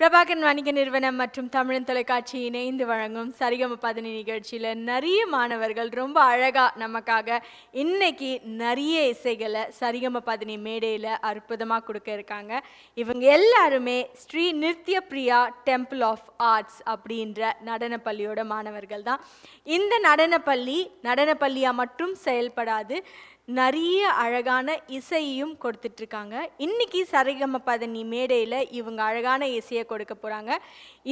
பிரபாகரன் வணிக நிறுவனம் மற்றும் தமிழன் தொலைக்காட்சி இணைந்து வழங்கும் சரிகம 10 நிகழ்ச்சியில் நிறைய மாணவர்கள் ரொம்ப அழகாக நமக்காக இன்னைக்கு நிறைய இசைகளை சரிகம 10 மேடையில் அற்புதமாக கொடுக்க இருக்காங்க. இவங்க எல்லாருமே ஸ்ரீ நித்ய பிரியா டெம்பிள் ஆஃப் ஆர்ட்ஸ் அப்படின்ற நடனப்பள்ளியோட மாணவர்கள் தான். இந்த நடனப்பள்ளியாக மட்டும் செயல்படாது, நிறைய அழகான இசையும் கொடுத்துட்ருக்காங்க. இன்றைக்கி சரிகம 10 மேடையில் இவங்க அழகான இசையை கொடுக்க போகிறாங்க.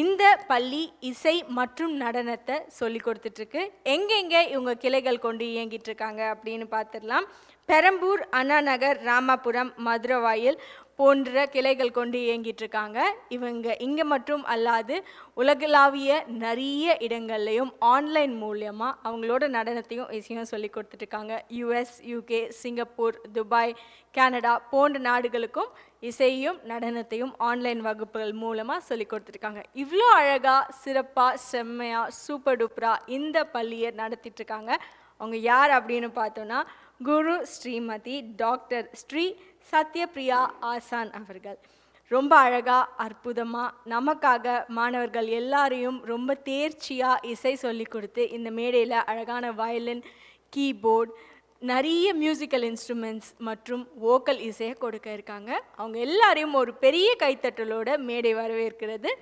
இந்த பள்ளி இசை மற்றும் நடனத்தை சொல்லி கொடுத்துட்ருக்கு. எங்கெங்கே இவங்க கிளைகள் கொண்டு இயங்கிட்டுருக்காங்க அப்படின்னு பார்த்துடலாம். பெரம்பூர், அண்ணா நகர், ராமாபுரம், மதுரவாயில் போன்ற கிளைகள் கொண்டு இயங்கிட்டுருக்காங்க. இவங்க இங்கே மட்டும் அல்லாது உலகளாவிய நிறைய இடங்கள்லையும் ஆன்லைன் மூலியமாக அவங்களோட நடனத்தையும் இசையும் சொல்லி கொடுத்துட்ருக்காங்க. US, UK, Singapore, Dubai, Canada போன்ற நாடுகளுக்கும் இசையும் நடனத்தையும் ஆன்லைன் வகுப்புகள் மூலமாக சொல்லி கொடுத்துருக்காங்க. இவ்வளோ அழகாக, சிறப்பாக, செம்மையாக, சூப்பர் டூப்பராக இந்த பள்ளியை நடத்திட்டுருக்காங்க. அவங்க யார் அப்படின்னு பார்த்தோன்னா குரு ஸ்ரீமதி டாக்டர் ஸ்ரீ சத்யபிரியா ஆசான் அவர்கள். ரொம்ப அழகாக, அற்புதமாக நமக்காக மாணவர்கள் எல்லாரையும் ரொம்ப தேர்ச்சியாக இசை சொல்லி கொடுத்து இந்த மேடையில் அழகான வயலின், கீபோர்ட், நிறைய மியூசிக்கல் இன்ஸ்ட்ருமெண்ட்ஸ் மற்றும் வோக்கல் இசையை கொடுக்க இருக்காங்க. அவங்க எல்லாரையும் ஒரு பெரிய கைத்தட்டலோட மேடை வரவேற்கிறது.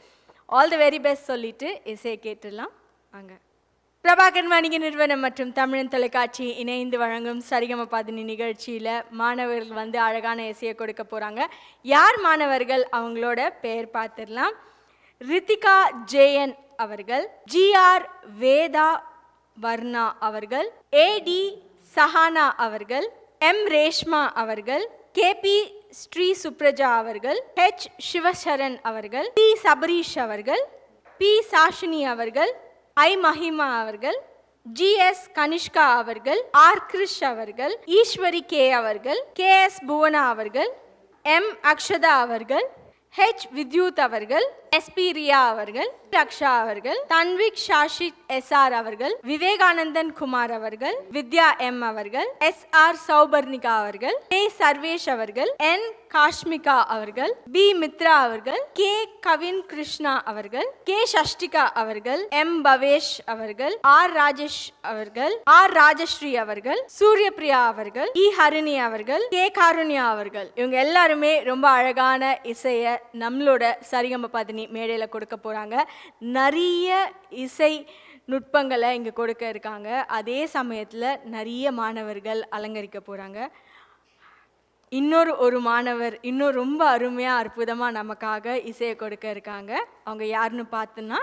ஆல் தி வெரி பெஸ்ட் சொல்லிட்டு இசையை கேட்டுடலாம் வாங்க. பிரபாகரன் வணிக நிறுவனம் மற்றும் தமிழன் தொலைக்காட்சி இணைந்து வழங்கும் சரிகம 10 நிகழ்ச்சியில் மாணவர்கள் அழகான இசையை கொடுக்க போகிறாங்க. யார் மாணவர்கள் அவங்களோட பெயர் பார்த்துடலாம். ரித்திகா ஜெயன் அவர்கள், GR வேதா வர்ணா அவர்கள், AD சஹானா அவர்கள், M ரேஷ்மா அவர்கள், KP ஸ்ரீ சுப்ரஜா அவர்கள், H சிவசரண் அவர்கள், P சபரீஷ் அவர்கள், P சாஷினி அவர்கள், I மஹிமா அவர்கள், GS கனிஷ்கா அவர்கள், R கிருஷ் அவர்கள், ஈஸ்வரி K அவர்கள், KS புவனா அவர்கள், M அக்ஷதா அவர்கள், H வித்யூத் அவர்கள், SP ரியா அவர்கள், ரக்ஷா அவர்கள், தன்விக் ஷாஷித் SR அவர்கள், விவேகானந்தன் குமார் அவர்கள், வித்யா M அவர்கள், SR சௌபர்ணிகா அவர்கள், A சர்வேஷ் அவர்கள், N காஷ்மிகா அவர்கள், B மித்ரா அவர்கள், K கவின் கிருஷ்ணா அவர்கள், K ஷஷ்டிகா அவர்கள், M பவேஷ் அவர்கள், R ராஜேஷ் அவர்கள், R ராஜஸ்ரீ அவர்கள், சூரியபிரியா அவர்கள், E ஹரிணி அவர்கள், K காருண்யா அவர்கள். இவங்க எல்லாருமே ரொம்ப அழகான இசையை நம்மளோட சரிகம 10 மேடையில் கொடுக்க போகிறாங்க. நிறைய இசை நுட்பங்களை இங்கே கொடுக்க இருக்காங்க. அதே சமயத்தில் நிறைய மாணவர்கள் அலங்கரிக்க போகிறாங்க. ஒரு மாணவர் இன்னும் ரொம்ப அருமையாக, அற்புதமாக நமக்காக இசையை கொடுக்க இருக்காங்க. அவங்க யாருன்னு பார்த்தோன்னா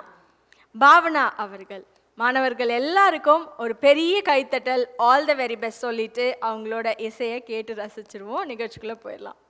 பாவனா அவர்கள். மாணவர்கள் எல்லாருக்கும் ஒரு பெரிய கைத்தட்டல், ஆல் த வெரி பெஸ்ட் சொல்லிட்டு அவங்களோட இசையை கேட்டு ரசிச்சிருவோம். நிகழ்ச்சிக்குள்ளே போயிடலாம்.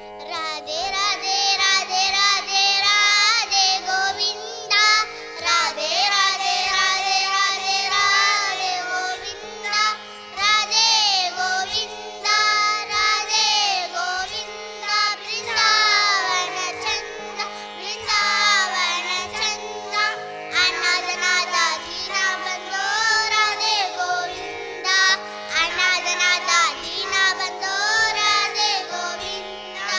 राधे राधे राधे राधे राधे गोविंदा राधे राधे राधे राधे राधे गोविंदा राधे गोविंदा राधे गोविंदा वृंदावन चंद अनाथ नाथ दीन बंधो राधे गोविंदा अनाथ नाथ दीन बंधो राधे गोविंदा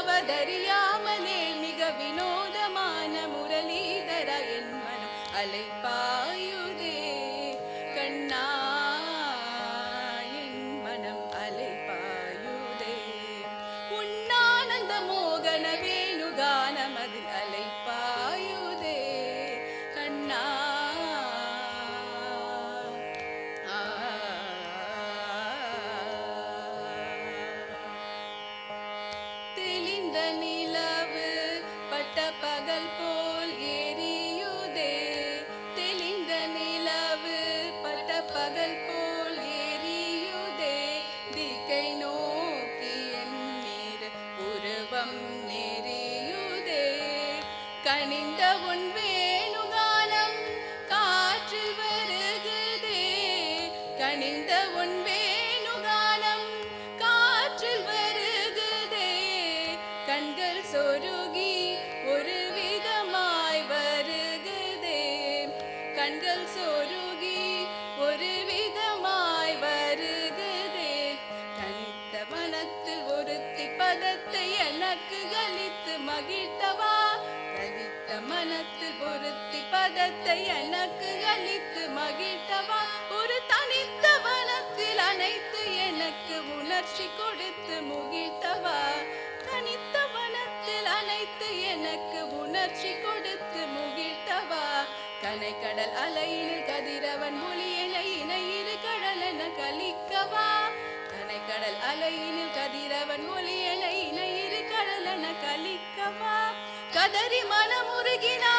நேரமாவதறியாமலே மிக வினோதமான முரளிதர என் மனம் அலைப்பாயுதே கண்ணா என் மனம் அலைப்பாயுதே உன்னானந்த மோகன வேணுகானமதில் அலைப்பாயுதே கண்ணா தெளிந்த நிலவு பட்ட பகல் போல் எரியுதே தெளிந்த நிலவு பட்ட பகல் போல் எரியுதே திக்கை நோக்கி என் நீர் உருவம் நெறியுதே கனிந்த உன் வேணுகானம் காற்றில் வருகுதே கனிந்த உன் வேணுகானம் காற்றில் வருகுதே கண்கள் சொருகி ஒரு விதமாய் வருகுதே கண்கள் சொருகி ஒரு விதமாய் வருகுதே கனித்த மனத்தில் ஒருத்தி பதத்தை எனக்கு கலித்து மகிழ்த்தவா கலித்த மனத்தில் ஒருத்தி பதத்தை எனக்கு கலித்து மகிழ்த்தவா ஒரு தனித்த வனத்தில் அனைத்து எனக்கு உணர்ச்சி கொடுத்து முகிழ்த்தவா தனித்த வனத்தில் அனைத்து எனக்கு உணர்ச்சி கொடுத்து முகிழ்த்தவா கனைக்கடல் அலையில் கதிரவன் மொழியென இணையிரு கடலென கலிக்கவா கனைக்கடல் அலையில் கதிரவன் மொழியென இணையிரு கடலென கலிக்கவா கதறி மனமுருகினா